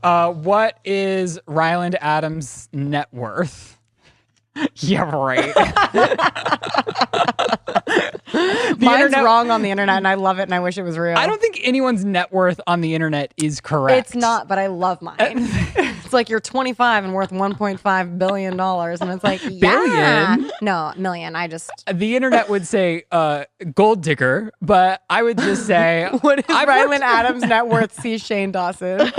What is Ryland Adams' net worth? Yeah, right. Mine's wrong on the internet, and I love it, and I wish it was real. I don't think anyone's net worth on the internet is correct. It's not, but I love mine. It's like you're 25 and worth $1.5 billion, and it's like, yeah. Billion? No, million. The internet would say gold digger, but I would just say, what is Ryland Adams' net worth? See Shane Dawson.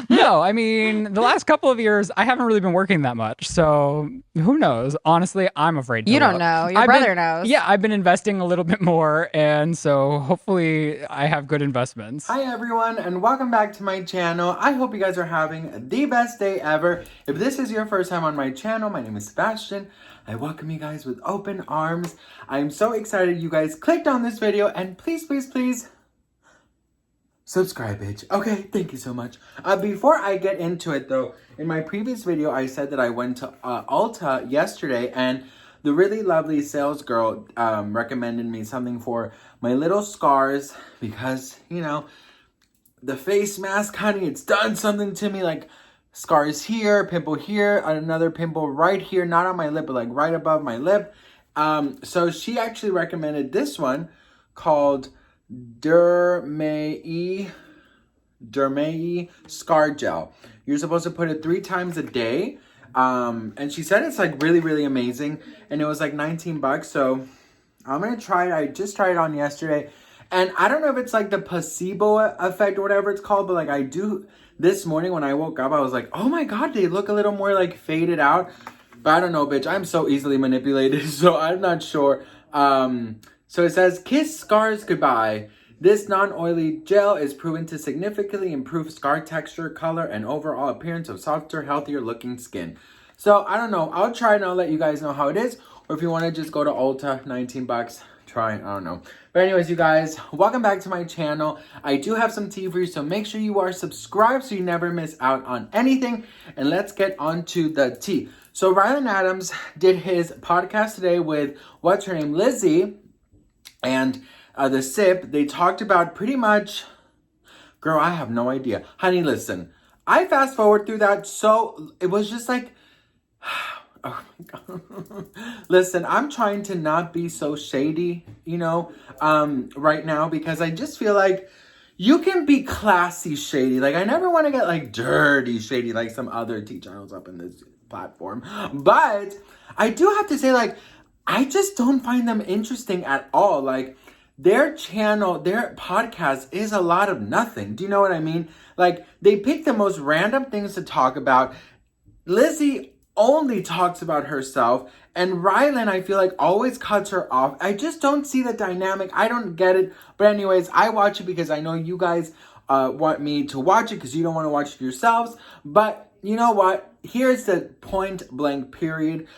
No, I mean, the last couple of years, I haven't really been working that much. So who knows? Honestly, I'm afraid to You don't look. know. Your brother knows. Yeah, I've been investing a little bit more. And so hopefully I have good investments. Hi everyone, and welcome back to my channel. I hope you guys are having the best day ever. If this is your first time on my channel, my name is Sebastian. I welcome you guys with open arms. I am so excited you guys clicked on this video, and please, please, please, subscribe, bitch. Okay, thank you so much. Before I get into it though, in my previous video, I said that I went to Ulta yesterday, and the really lovely sales girl recommended me something for my little scars because, you know, the face mask, honey, it's done something to me, like scars here, pimple here, another pimple right here, not on my lip, but like right above my lip. So she actually recommended this one called Dermay Scar Gel. You're supposed to put it 3 times a day. And she said it's like really, really amazing. And it was like 19 bucks. So I'm going to try it. I just tried it on yesterday. And I don't know if it's like the placebo effect or whatever it's called. But like this morning when I woke up, I was like, oh my God, they look a little more like faded out. But I don't know, bitch. I'm so easily manipulated. So I'm not sure. So it says, kiss scars goodbye. This non-oily gel is proven to significantly improve scar texture, color, and overall appearance of softer, healthier looking skin. So I don't know. I'll try and I'll let you guys know how it is. Or if you want to just go to Ulta, 19 bucks, try it. I don't know. But anyways, you guys, welcome back to my channel. I do have some tea for you, so make sure you are subscribed so you never miss out on anything. And let's get on to the tea. So Ryland Adams did his podcast today with, what's her name, Lizzie. And the sip, they talked about pretty much, girl, I have no idea. Honey, listen, I fast forward through that. So it was just like, oh my God. Listen, I'm trying to not be so shady, you know, right now, because I just feel like you can be classy shady. Like, I never want to get like dirty shady like some other tea channels up in this platform. But I do have to say, like, I just don't find them interesting at all. Like, their channel, their podcast is a lot of nothing. Do you know what I mean? Like, they pick the most random things to talk about. Lizzie only talks about herself. And Ryland, I feel like, always cuts her off. I just don't see the dynamic. I don't get it. But anyways, I watch it because I know you guys want me to watch it because you don't want to watch it yourselves. But you know what? Here's the point blank period.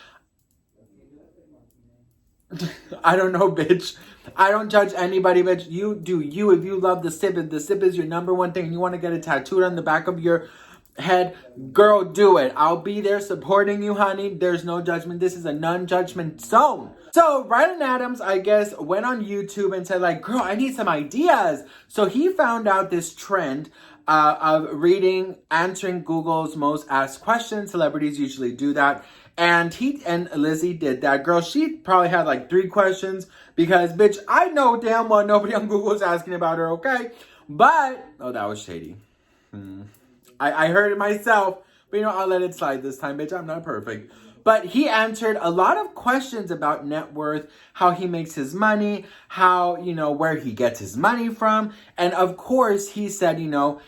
I don't know, bitch. I don't judge anybody, bitch. You do you. If you love the sip, if the sip is your number one thing and you want to get it tattooed on the back of your head, girl, do it. I'll be there supporting you, honey. There's no judgment. This is a non-judgment zone. So Ryland Adams, I guess, went on YouTube and said, like, girl, I need some ideas. So he found out this trend of answering Google's most asked questions. Celebrities usually do that. And he and Lizzie did that. Girl, she probably had like 3 questions because, bitch, I know damn well nobody on Google is asking about her, okay? But, oh, that was shady. I heard it myself, but, you know, I'll let it slide this time, bitch. I'm not perfect. But he answered a lot of questions about net worth, how he makes his money, how, you know, where he gets his money from. And, of course, he said, you know,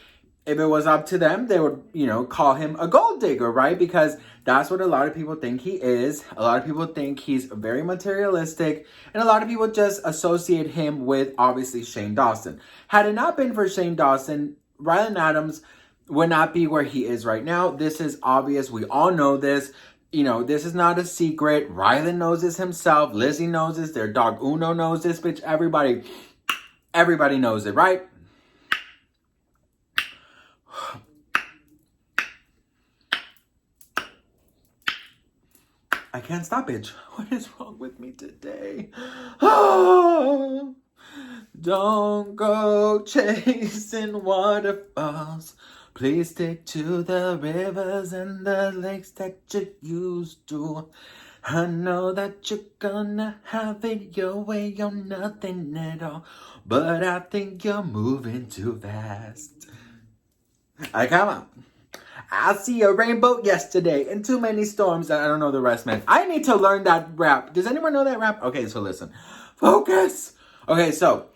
if it was up to them, they would, you know, call him a gold digger, right? Because that's what a lot of people think he is. A lot of people think he's very materialistic. And a lot of people just associate him with, obviously, Shane Dawson. Had it not been for Shane Dawson, Ryland Adams would not be where he is right now. This is obvious. We all know this. You know, this is not a secret. Ryland knows this himself. Lizzie knows this. Their dog Uno knows this, bitch. Everybody knows it, right? I can't stop, bitch. What is wrong with me today? Don't go chasing waterfalls. Please stick to the rivers and the lakes that you used to. I know that you're gonna have it your way or nothing at all. But I think you're moving too fast. Come on. I see a rainbow yesterday and too many storms. I don't know the rest, man. I need to learn that rap. Does anyone know that rap? Okay, so listen. Focus. Okay, so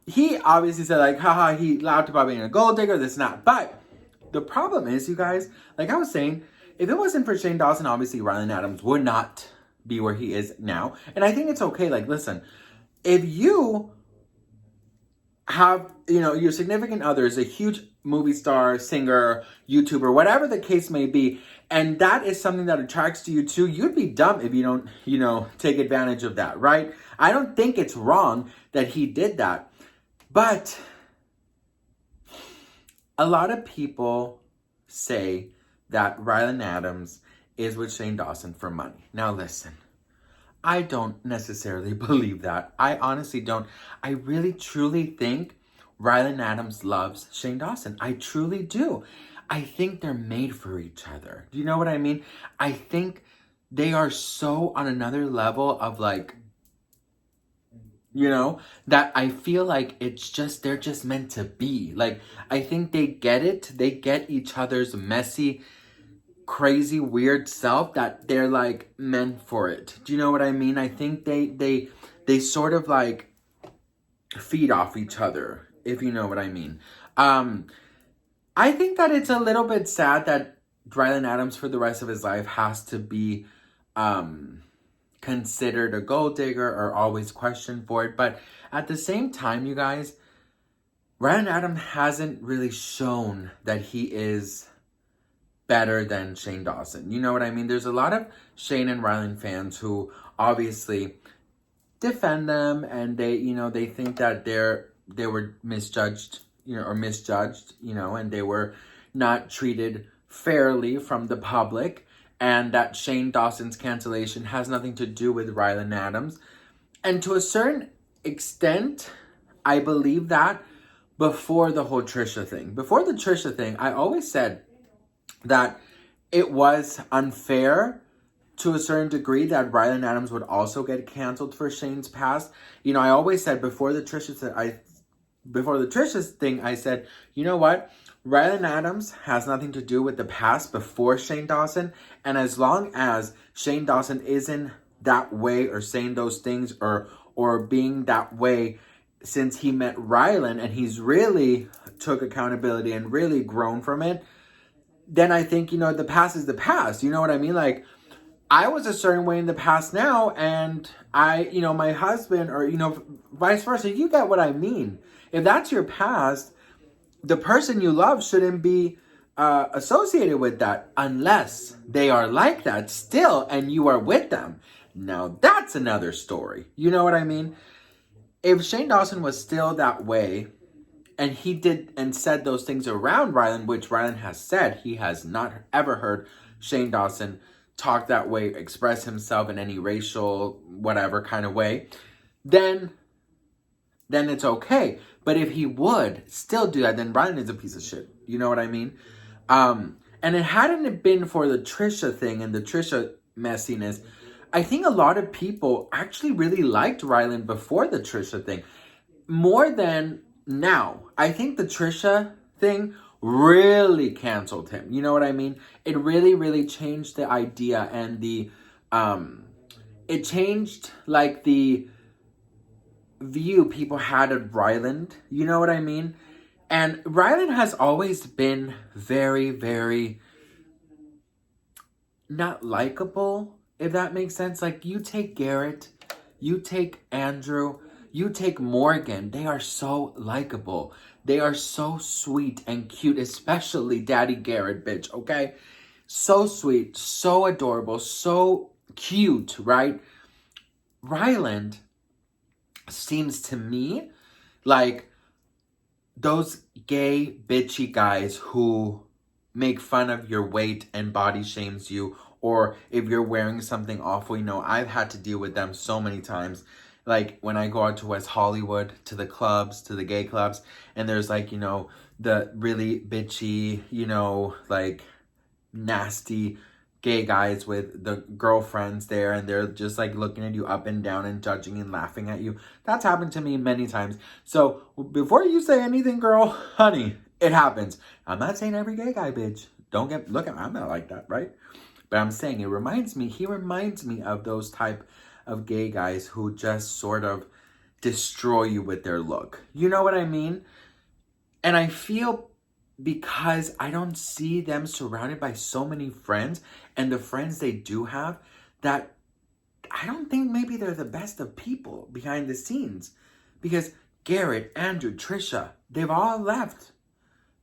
he obviously said, like, haha, he lied about being a gold digger, this and that. But the problem is, you guys, like I was saying, if it wasn't for Shane Dawson, obviously Ryland Adams would not be where he is now. And I think it's okay. Like, listen, if you have, your significant other is a huge movie star, singer, YouTuber, whatever the case may be, and that is something that attracts to you too, you'd be dumb if you don't, take advantage of that, right? I don't think it's wrong that he did that. But a lot of people say that Ryland Adams is with Shane Dawson for money. Now listen, I don't necessarily believe that. I honestly don't. I really truly think Ryland Adams loves Shane Dawson. I truly do. I think they're made for each other. Do you know what I mean? I think they are so on another level of like, that I feel like they're just meant to be. Like, I think they get it. They get each other's messy, crazy, weird self, that they're like meant for it. Do you know what I mean? I think they sort of like feed off each other, if you know what I mean. I think that it's a little bit sad that Ryland Adams for the rest of his life has to be considered a gold digger or always questioned for it. But at the same time, you guys, Ryland Adams hasn't really shown that he is better than Shane Dawson. You know what I mean? There's a lot of Shane and Ryland fans who obviously defend them, and they think that they were misjudged, and they were not treated fairly from the public, and that Shane Dawson's cancellation has nothing to do with Ryland Adams. And to a certain extent, I believe that before the whole Trisha thing. Before the Trisha thing, I always said that it was unfair to a certain degree that Ryland Adams would also get canceled for Shane's past. I always said before the Trisha thing, I said, you know what? Ryland Adams has nothing to do with the past before Shane Dawson. And as long as Shane Dawson isn't that way or saying those things or being that way since he met Ryland and he's really took accountability and really grown from it, then I think, the past is the past. You know what I mean? Like, I was a certain way in the past now, and my husband, or, vice versa, you get what I mean. If that's your past, the person you love shouldn't be associated with that unless they are like that still and you are with them. Now, that's another story. You know what I mean? If Shane Dawson was still that way, and he did and said those things around Ryland, which Ryland has said he has not ever heard Shane Dawson talk that way, express himself in any racial, whatever kind of way, then it's okay. But if he would still do that, then Ryland is a piece of shit. You know what I mean? And it hadn't been for the Trisha thing and the Trisha messiness, I think a lot of people actually really liked Ryland before the Trisha thing. More than now. I think the Trisha thing really canceled him. You know what I mean? It really, really changed the idea and it changed like the view people had of Ryland. You know what I mean? And Ryland has always been very, very not likable, if that makes sense. Like, you take Garrett, you take Andrew, you take Morgan, they are so likable. They are so sweet and cute, especially Daddy Garrett, bitch, okay? So sweet, so adorable, so cute, right? Ryland seems to me like those gay, bitchy guys who make fun of your weight and body shames you, or if you're wearing something awful, I've had to deal with them so many times. like when I go out to West Hollywood, to the clubs, to the gay clubs, and there's like, you know, the really bitchy, you know, like nasty gay guys with the girlfriends there, and they're just like looking at you up and down and judging and laughing at you. That's happened to me many times. So before you say anything, girl, honey, it happens. I'm not saying every gay guy, bitch. I'm not like that, right? But I'm saying he reminds me of those type of gay guys who just sort of destroy you with their look. You know what I mean? And I feel because I don't see them surrounded by so many friends, and the friends they do have, that I don't think maybe they're the best of people behind the scenes. Because Garrett, Andrew, Trisha, they've all left.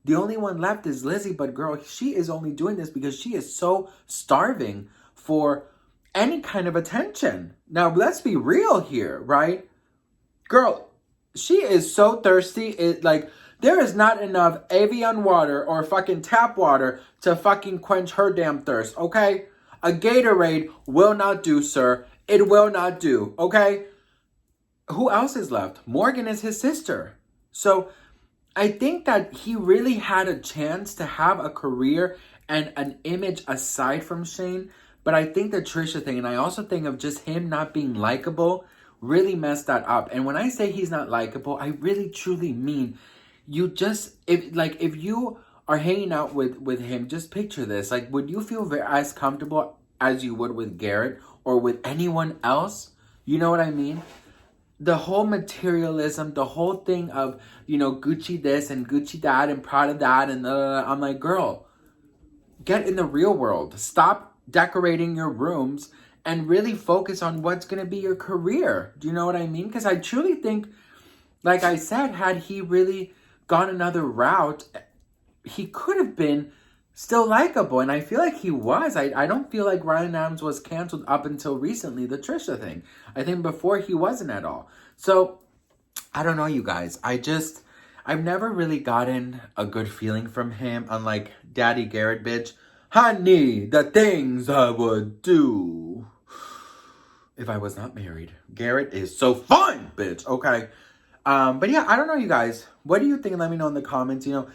The only one left is Lizzie, but girl, she is only doing this because she is so starving for any kind of attention. Now, let's be real here, right? Girl, she is so thirsty. There is not enough Evian water or fucking tap water to fucking quench her damn thirst, okay? A Gatorade will not do, sir. It will not do, okay? Who else is left? Morgan is his sister. So I think that he really had a chance to have a career and an image aside from Shane. But I think the Trisha thing, and I also think of just him not being likable, really messed that up. And when I say he's not likable, I really truly mean if you are hanging out with him, just picture this. Like, would you feel as comfortable as you would with Garrett or with anyone else? You know what I mean? The whole materialism, the whole thing of, you know, Gucci this and Gucci that and Prada that and I'm like, girl, get in the real world. Stop decorating your rooms and really focus on what's going to be your career. Do you know what I mean? Because I truly think, like I said, had he really gone another route, he could have been still likable. And I feel like he was. I don't feel like Ryland Adams was canceled up until recently, the Trisha thing. I think before he wasn't at all. So, I don't know, you guys. I've never really gotten a good feeling from him, unlike Daddy Garrett, bitch. Honey, the things I would do if I was not married. Garrett is so fun, bitch. Okay. But yeah, I don't know, you guys. What do you think? Let me know in the comments. You know,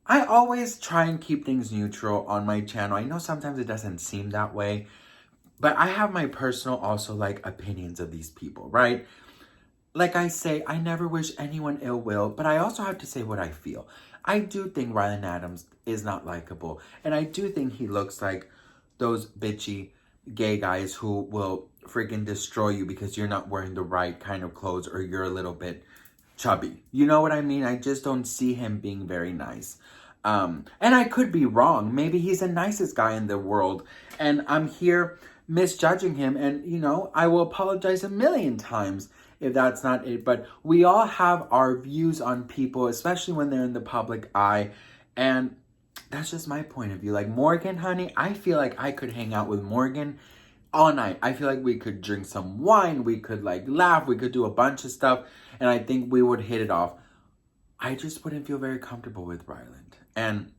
I always try and keep things neutral on my channel. I know sometimes it doesn't seem that way, but I have my personal also like opinions of these people, right? Like I say, I never wish anyone ill will, but I also have to say what I feel. I do think Ryland Adams is not likable, and I do think he looks like those bitchy gay guys who will freaking destroy you because you're not wearing the right kind of clothes or you're a little bit chubby. You know what I mean? I just don't see him being very nice. And I could be wrong. Maybe he's the nicest guy in the world, and I'm here misjudging him, and, you know, I will apologize a million times if that's not it. But we all have our views on people, especially when they're in the public eye, and that's just my point of view. Like Morgan, honey, I feel like I could hang out with Morgan all night. I feel like we could drink some wine, we could like laugh, we could do a bunch of stuff, and I think we would hit it off. I just wouldn't feel very comfortable with Ryland. And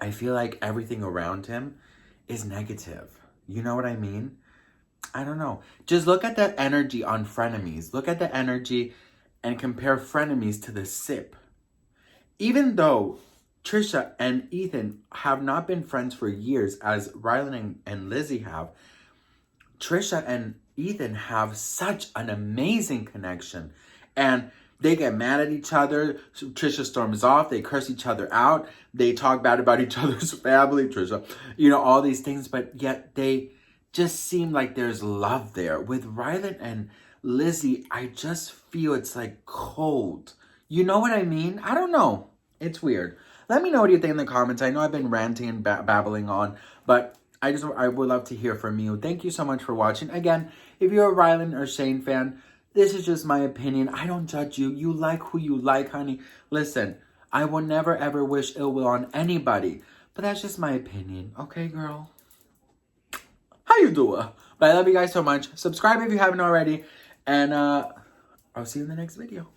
I feel like everything around him is negative. You know what I mean? I don't know. Just look at the energy on Frenemies. Look at the energy and compare Frenemies to The Sip. Even though Trisha and Ethan have not been friends for years, as Ryland and Lizzie have, Trisha and Ethan have such an amazing connection. And they get mad at each other. Trisha storms off. They curse each other out. They talk bad about each other's family. Trisha, you know, all these things. But yet they just seem like there's love there. With Ryland and Lizzie, I just feel it's like cold. You know what I mean? I don't know. It's weird. Let me know what you think in the comments. I know I've been ranting and babbling on, but I would love to hear from you. Thank you so much for watching. Again, if you're a Ryland or Shane fan, this is just my opinion. I don't judge you. You like who you like, honey. Listen, I will never ever wish ill will on anybody, but that's just my opinion. Okay, girl? How you doing? But I love you guys so much. Subscribe if you haven't already, and I'll see you in the next video.